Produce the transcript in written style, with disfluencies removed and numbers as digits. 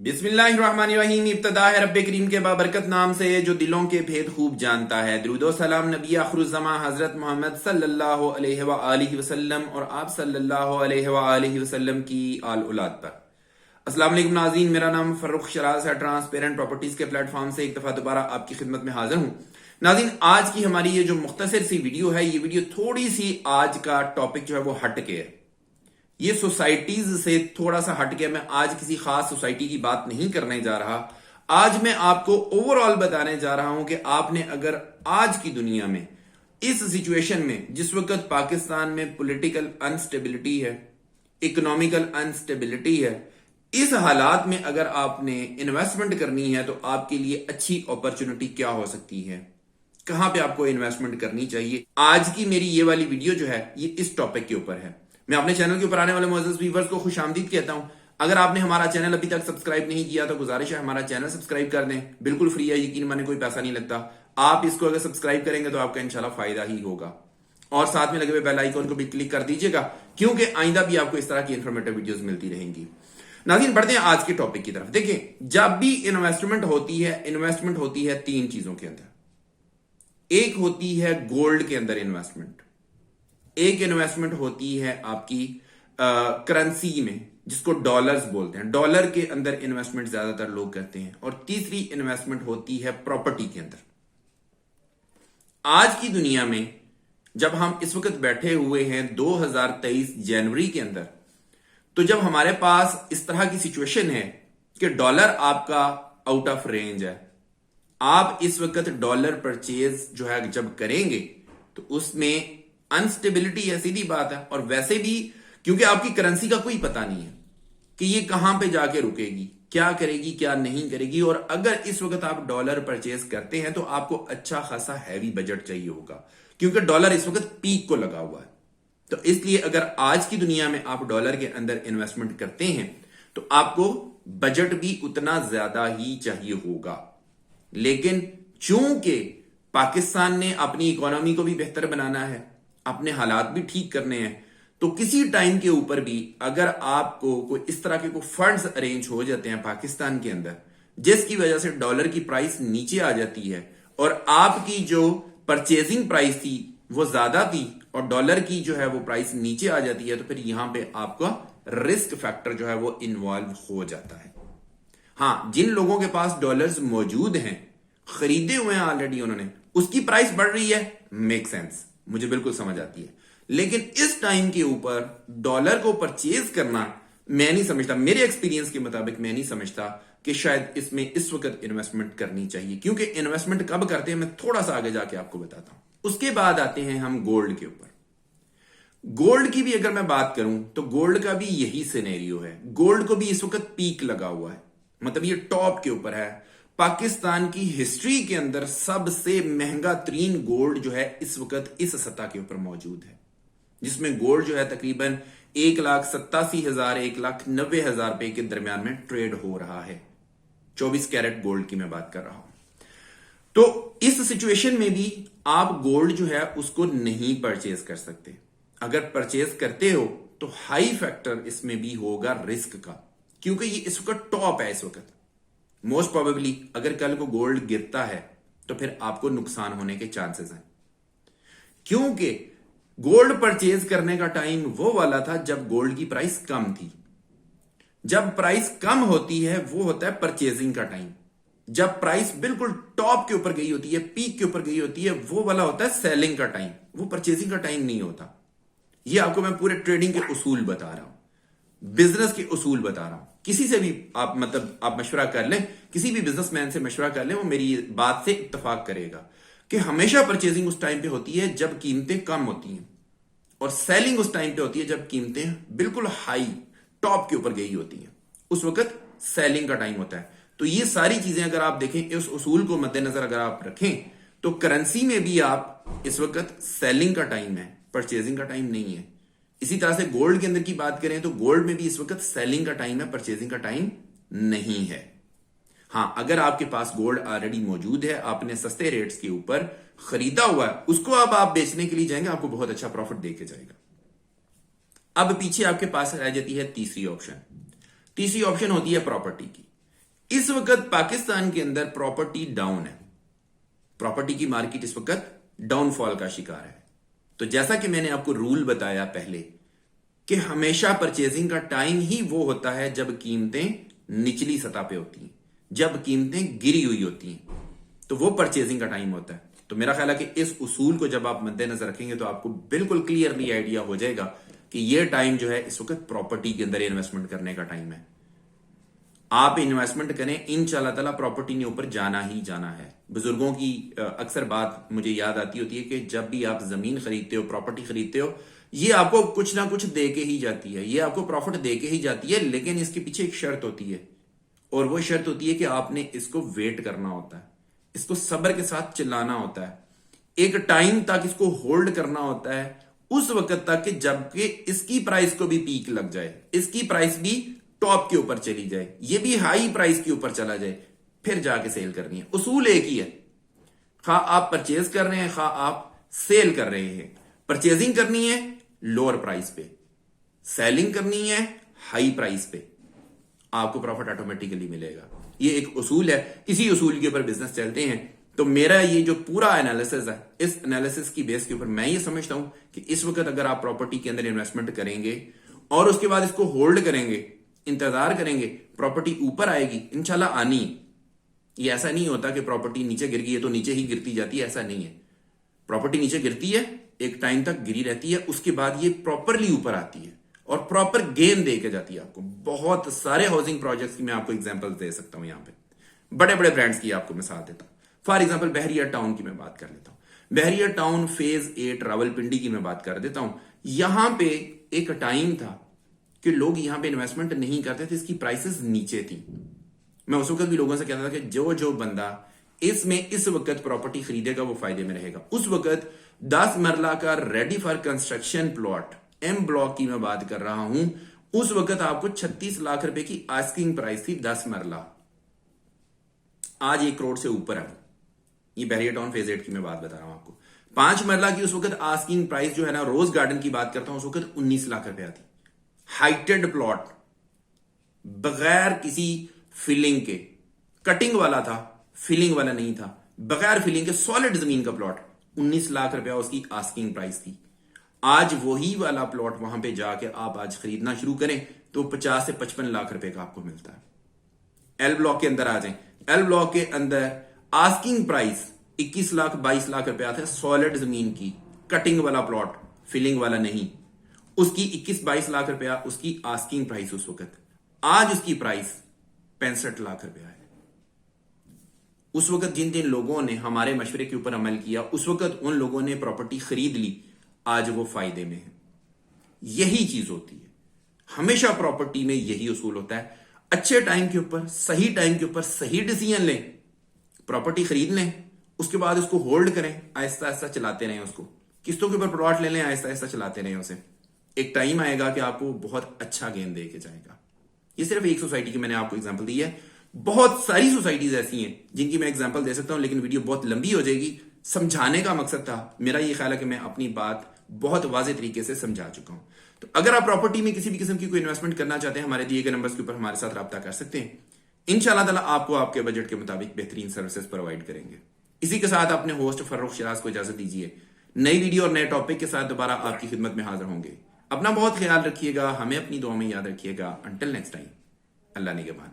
बिस्मिल्लाहिर्रहमानिर्रहीम। इब्तदा है रब्बे करीम के बाबरकत नाम से जो दिलों के भेद खूब जानता है। दुरूदो सलाम नबी आखिरुज़्ज़मा हजरत मोहम्मद सल्लल्लाहु अलैहि वसल्लम और आप सल्लल्लाहु अलैहि वसल्लम की आल औलाद पर। अस्सलाम वालेकुम नाज़रीन, मेरा नाम फर्रुख शराज है। ट्रांसपेरेंट प्रॉपर्टीज के प्लेटफॉर्म से एक दफा दोबारा आपकी खिदमत में हाजिर हूं। नाज़रीन, आज की हमारी ये जो मुख्तसर सी वीडियो है, ये वीडियो थोड़ी सी आज का टॉपिक जो है वो हट के है। ये सोसाइटीज से थोड़ा सा हट के, मैं आज किसी खास सोसाइटी की बात नहीं करने जा रहा। आज मैं आपको ओवरऑल बताने जा रहा हूं कि आपने अगर आज की दुनिया में इस सिचुएशन में, जिस वक्त पाकिस्तान में पॉलिटिकल अनस्टेबिलिटी है, इकोनॉमिकल अनस्टेबिलिटी है, इस हालात में अगर आपने इन्वेस्टमेंट करनी है तो आपके लिए अच्छी अपॉर्चुनिटी क्या हो सकती है, कहां पे आपको इन्वेस्टमेंट करनी चाहिए। आज की मेरी ये वाली वीडियो जो है ये इस टॉपिक के ऊपर है। मैं अपने चैनल के ऊपर आने वाले मुअज़्ज़ज़ व्यूअर्स को खुशामदीद कहता हूं। अगर आपने हमारा चैनल अभी तक सब्सक्राइब नहीं किया तो गुजारिश है हमारा चैनल सब्सक्राइब कर दें। बिल्कुल फ्री है, यकीन माने कोई पैसा नहीं लगता। आप इसको अगर सब्सक्राइब करेंगे तो आपका इंशाल्लाह फायदा ही होगा। और साथ में लगे हुए बेल आइकन को भी क्लिक कर दीजिएगा, क्योंकि आइंदा भी आपको इस तरह की इंफॉर्मेटिव वीडियोस मिलती रहेंगी। नाज़रीन, बढ़ते हैं आज के टॉपिक की तरफ। देखिए, जब भी इन्वेस्टमेंट होती है तीन चीजों के अंदर। एक होती है गोल्ड के अंदर इन्वेस्टमेंट, एक इन्वेस्टमेंट होती है आपकी करेंसी में, जिसको डॉलर्स बोलते हैं। डॉलर के अंदर इन्वेस्टमेंट ज्यादातर लोग करते हैं। और तीसरी इन्वेस्टमेंट होती है प्रॉपर्टी के अंदर। आज की दुनिया में जब हम इस वक्त बैठे हुए हैं 2023 जनवरी के अंदर, तो जब हमारे पास इस तरह की सिचुएशन है कि डॉलर आपका आउट ऑफ रेंज है, आप इस वक्त डॉलर परचेज जो है जब करेंगे तो उसमें अनस्टेबिलिटी है, सीधी बात है। और वैसे भी क्योंकि आपकी करेंसी का कोई पता नहीं है कि ये कहां पे जाके रुकेगी, क्या करेगी, क्या नहीं करेगी। और अगर इस वक्त आप डॉलर परचेज करते हैं तो आपको अच्छा खासा हैवी बजट चाहिए होगा, क्योंकि डॉलर इस वक्त पीक को लगा हुआ है। तो इसलिए अगर आज की दुनिया में आप डॉलर के अंदर इन्वेस्टमेंट करते हैं तो आपको बजट भी उतना ज्यादा ही चाहिए होगा। लेकिन चूंकि पाकिस्तान ने अपनी इकोनॉमी को भी बेहतर बनाना है, अपने हालात भी ठीक करने हैं, तो किसी टाइम के ऊपर भी अगर आपको कोई इस तरह के कोई फंड्स अरेंज हो जाते हैं पाकिस्तान के अंदर, जिसकी वजह से डॉलर की प्राइस नीचे आ जाती है और आपकी जो परचेजिंग प्राइस थी वो ज्यादा थी और डॉलर की जो है वो प्राइस नीचे आ जाती है, तो फिर यहां पे आपका रिस्क फैक्टर जो है वो इन्वॉल्व हो जाता है। हां, जिन लोगों के पास डॉलर्स मौजूद हैं, खरीदे हुए हैं ऑलरेडी उन्होंने, उसकी प्राइस बढ़ रही है, मेक सेंस, मुझे बिल्कुल समझ आती है। लेकिन इस टाइम के ऊपर डॉलर को परचेज करना, मैं नहीं समझता, मेरे एक्सपीरियंस के मुताबिक मैं नहीं समझता कि शायद इसमें इस वक्त इन्वेस्टमेंट करनी चाहिए। क्योंकि इन्वेस्टमेंट कब करते हैं मैं थोड़ा सा आगे जाके आपको बताता हूं। उसके बाद आते हैं हम गोल्ड के ऊपर। गोल्ड की भी अगर मैं बात करूं तो गोल्ड का भी यही सिनेरियो है। गोल्ड को भी इस वक्त पीक लगा हुआ है, मतलब ये टॉप के ऊपर है। पाकिस्तान की हिस्ट्री के अंदर सबसे महंगा तरीन गोल्ड जो है इस वक्त इस सतह के ऊपर मौजूद है, जिसमें गोल्ड जो है तकरीबन 1,87,000 1,90,000 रुपए के दरमियान में ट्रेड हो रहा है। 24 कैरेट गोल्ड की मैं बात कर रहा हूं। तो इस सिचुएशन में भी आप गोल्ड जो है उसको नहीं परचेज कर सकते। अगर परचेज करते हो तो हाई फैक्टर इसमें भी होगा रिस्क का, क्योंकि ये इस वक्त टॉप है। इस वक्त मोस्ट प्रोबेबली अगर कल को गोल्ड गिरता है तो फिर आपको नुकसान होने के चांसेस हैं, क्योंकि गोल्ड परचेज करने का टाइम वो वाला था जब गोल्ड की प्राइस कम थी। जब प्राइस कम होती है वो होता है परचेजिंग का टाइम। जब प्राइस बिल्कुल टॉप के ऊपर गई होती है, पीक के ऊपर गई होती है, वो वाला होता है सेलिंग का टाइम, वो परचेजिंग का टाइम नहीं होता। ये आपको मैं पूरे ट्रेडिंग के उसूल बता रहा हूं, बिजनेस के उसूल बता रहा हूं। किसी से भी आप आप मशवरा कर लें, किसी भी बिजनेसमैन से मशवरा कर लें, वो मेरी बात से इत्तेफाक करेगा कि हमेशा परचेजिंग उस टाइम पे होती है जब कीमतें कम होती हैं, और सेलिंग उस टाइम पे होती है जब कीमतें बिल्कुल हाई टॉप के ऊपर गई होती हैं। उस वक्त सेलिंग का टाइम होता है। तो ये सारी चीजें अगर आप देखें, इस उसूल को मद्देनजर अगर आप रखें, तो करेंसी में भी आप इस वक्त सेलिंग का टाइम है, परचेजिंग का टाइम नहीं है। इसी तरह से गोल्ड के अंदर की बात करें तो गोल्ड में भी इस वक्त सेलिंग का टाइम है, परचेजिंग का टाइम नहीं है। हां, अगर आपके पास गोल्ड ऑलरेडी मौजूद है, आपने सस्ते रेट्स के ऊपर खरीदा हुआ है, उसको अब आप बेचने के लिए जाएंगे, आपको बहुत अच्छा प्रॉफिट देके जाएगा। अब पीछे आपके पास रह जाती है तीसरी ऑप्शन। तीसरी ऑप्शन होती है प्रॉपर्टी की। इस वक्त पाकिस्तान के अंदर प्रॉपर्टी डाउन है, प्रॉपर्टी की मार्केट इस वक्त डाउनफॉल का शिकार है। तो जैसा कि मैंने आपको रूल बताया पहले कि हमेशा परचेजिंग का टाइम ही वो होता है जब कीमतें निचली सतह पे होती हैं, जब कीमतें गिरी हुई होती हैं, तो वो परचेजिंग का टाइम होता है। तो मेरा ख्याल है कि इस उसूल को जब आप मद्देनजर रखेंगे तो आपको बिल्कुल क्लियरली आइडिया हो जाएगा कि ये टाइम जो है इस वक्त प्रॉपर्टी के अंदर इन्वेस्टमेंट करने का टाइम है। आप इन्वेस्टमेंट करें, इंशाल्लाह ताला प्रॉपर्टी ने ऊपर जाना ही जाना है। बुजुर्गों की अक्सर बात मुझे याद आती होती है कि जब भी आप जमीन खरीदते हो, प्रॉपर्टी खरीदते हो, ये आपको कुछ ना कुछ दे के ही जाती है, ये आपको प्रॉफिट दे के ही जाती है, लेकिन इसके पीछे एक शर्त होती है, और वो शर्त होती है कि आपने इसको वेट करना होता है, इसको सब्र के साथ चलाना होता है, एक टाइम तक इसको होल्ड करना होता है, उस वक्त तक कि जबकि इसकी प्राइस को भी पीक लग जाए, इसकी प्राइस भी टॉप के ऊपर चली जाए, ये भी हाई प्राइस के ऊपर चला जाए, फिर जाके सेल करनी है। उसूल एक ही है, खा आप परचेज कर रहे हैं, खा आप सेल कर रहे हैं। परचेजिंग करनी है लोअर प्राइस पे, सेलिंग करनी है हाई प्राइस पे, आपको प्रॉफिट ऑटोमेटिकली मिलेगा। ये एक उसूल है, इसी उसूल के ऊपर बिजनेस चलते हैं। तो मेरा ये जो पूरा एनालिसिस है, इस एनालिसिस की बेस के ऊपर मैं ये समझता हूं कि इस वक्त अगर आप प्रॉपर्टी के अंदर इन्वेस्टमेंट करेंगे और उसके बाद इसको होल्ड करेंगे, इंतजार करेंगे, प्रॉपर्टी ऊपर आएगी, इंशाल्लाह आनी। ये ऐसा नहीं होता कि प्रॉपर्टी नीचे गिर गई है तो नीचे ही गिरती जाती है, ऐसा नहीं है। प्रॉपर्टी नीचे गिरती है, एक टाइम तक गिरी रहती है, उसके बाद ये प्रॉपरली ऊपर आती है और प्रॉपर गेन दे के जाती है आपको। बहुत सारे हाउसिंग प्रोजेक्ट्स की मैं आपको एग्जांपल दे सकता हूं, यहां पे बड़े बड़े ब्रांड्स की आपको मिसाल देता हूं। फॉर एग्जांपल बहरिया टाउन की मैं बात कर लेता हूं, बहरिया टाउन फेज 8 रावलपिंडी की मैं बात कर देता हूं। यहां पे एक टाइम था कि लोग यहां पे इन्वेस्टमेंट नहीं करते थे, इसकी प्राइसेस नीचे थी। मैं उस वक्त भी लोगों से कहता था कि जो बंदा इसमें इस वक्त प्रॉपर्टी खरीदेगा वो फायदे में रहेगा। उस वक्त 10 मरला का ready for construction plot, M block की मैं बात कर रहा हूं, उस वक्त आपको 36 लाख रुपए की आस्किंग प्राइस थी 10 मरला। आज 1 करोड़ से ऊपर है। ये बहरिया टाउन फेज 8 की मैं बात बता रहा हूं आपको। 5 मरला की उस वक्त आस्किंग प्राइस जो है ना, रोज गार्डन की बात करता हूं, उस वक्त 19 लाख रुपया थी। हाइटेड प्लॉट, बगैर किसी फिलिंग के, कटिंग वाला था, फिलिंग वाला नहीं था, बगैर फिलिंग के सॉलिड जमीन का प्लॉट, 19 लाख रुपया उसकी आस्किंग प्राइस थी। आज वही वाला प्लॉट वहां पे जाके आप आज खरीदना शुरू करें तो 50 से 55 लाख रुपए का आपको मिलता है। एल ब्लॉक के अंदर आ जाएं, एल ब्लॉक के अंदर आस्किंग प्राइस 21 लाख 22 लाख रुपया था, सॉलिड जमीन की, कटिंग वाला प्लॉट, फिलिंग वाला नहीं, उसकी 21-22 लाख रुपया उसकी आस्किंग प्राइस उस वक्त। आज उसकी प्राइस 65 लाख रुपया है। उस वक्त जिन जिन लोगों ने हमारे मशवरे के ऊपर अमल किया, उस वक्त उन लोगों ने प्रॉपर्टी खरीद ली, आज वो फायदे में है। यही चीज होती है, हमेशा प्रॉपर्टी में यही उसूल होता है। अच्छे टाइम के ऊपर, सही टाइम के ऊपर सही डिसीजन लें, प्रॉपर्टी खरीद लें, उसके बाद उसको होल्ड करें, आहिस्ता आहिस्ता चलाते रहें, उसको किस्तों के ऊपर प्लॉट ले लें, आहिस्ता आहिस्ता चलाते रहें उसे। एक टाइम आएगा कि आपको बहुत अच्छा गेन दे के जाएगा। ये सिर्फ एक सोसाइटी की मैंने आपको एग्जांपल दी है, बहुत सारी सोसाइटीज ऐसी हैं जिनकी मैं एग्जांपल दे सकता हूं, लेकिन वीडियो बहुत लंबी हो जाएगी। समझाने का मकसद था मेरा, ये ख्याल है कि मैं अपनी बात बहुत वाज़ेह तरीके से समझा चुका हूं। तो अगर आप प्रॉपर्टी में किसी भी किस्म की कोई इन्वेस्टमेंट करना चाहते हैं, हमारे दिए गए नंबर्स के ऊपर हमारे साथ राब्ता कर सकते हैं। इंशाल्लाह ताला आपको आपके बजट के मुताबिक बेहतरीन सर्विसेज प्रोवाइड करेंगे। इसी के साथ अपने होस्ट फर्रुख शिराज को इजाजत दीजिए। नई वीडियो और नए टॉपिक के साथ दोबारा आपकी खिदमत में हाजिर होंगे। अपना बहुत ख्याल रखिएगा, हमें अपनी दुआ में याद रखिएगा। अंटिल नेक्स्ट टाइम, अल्लाह निगहबान।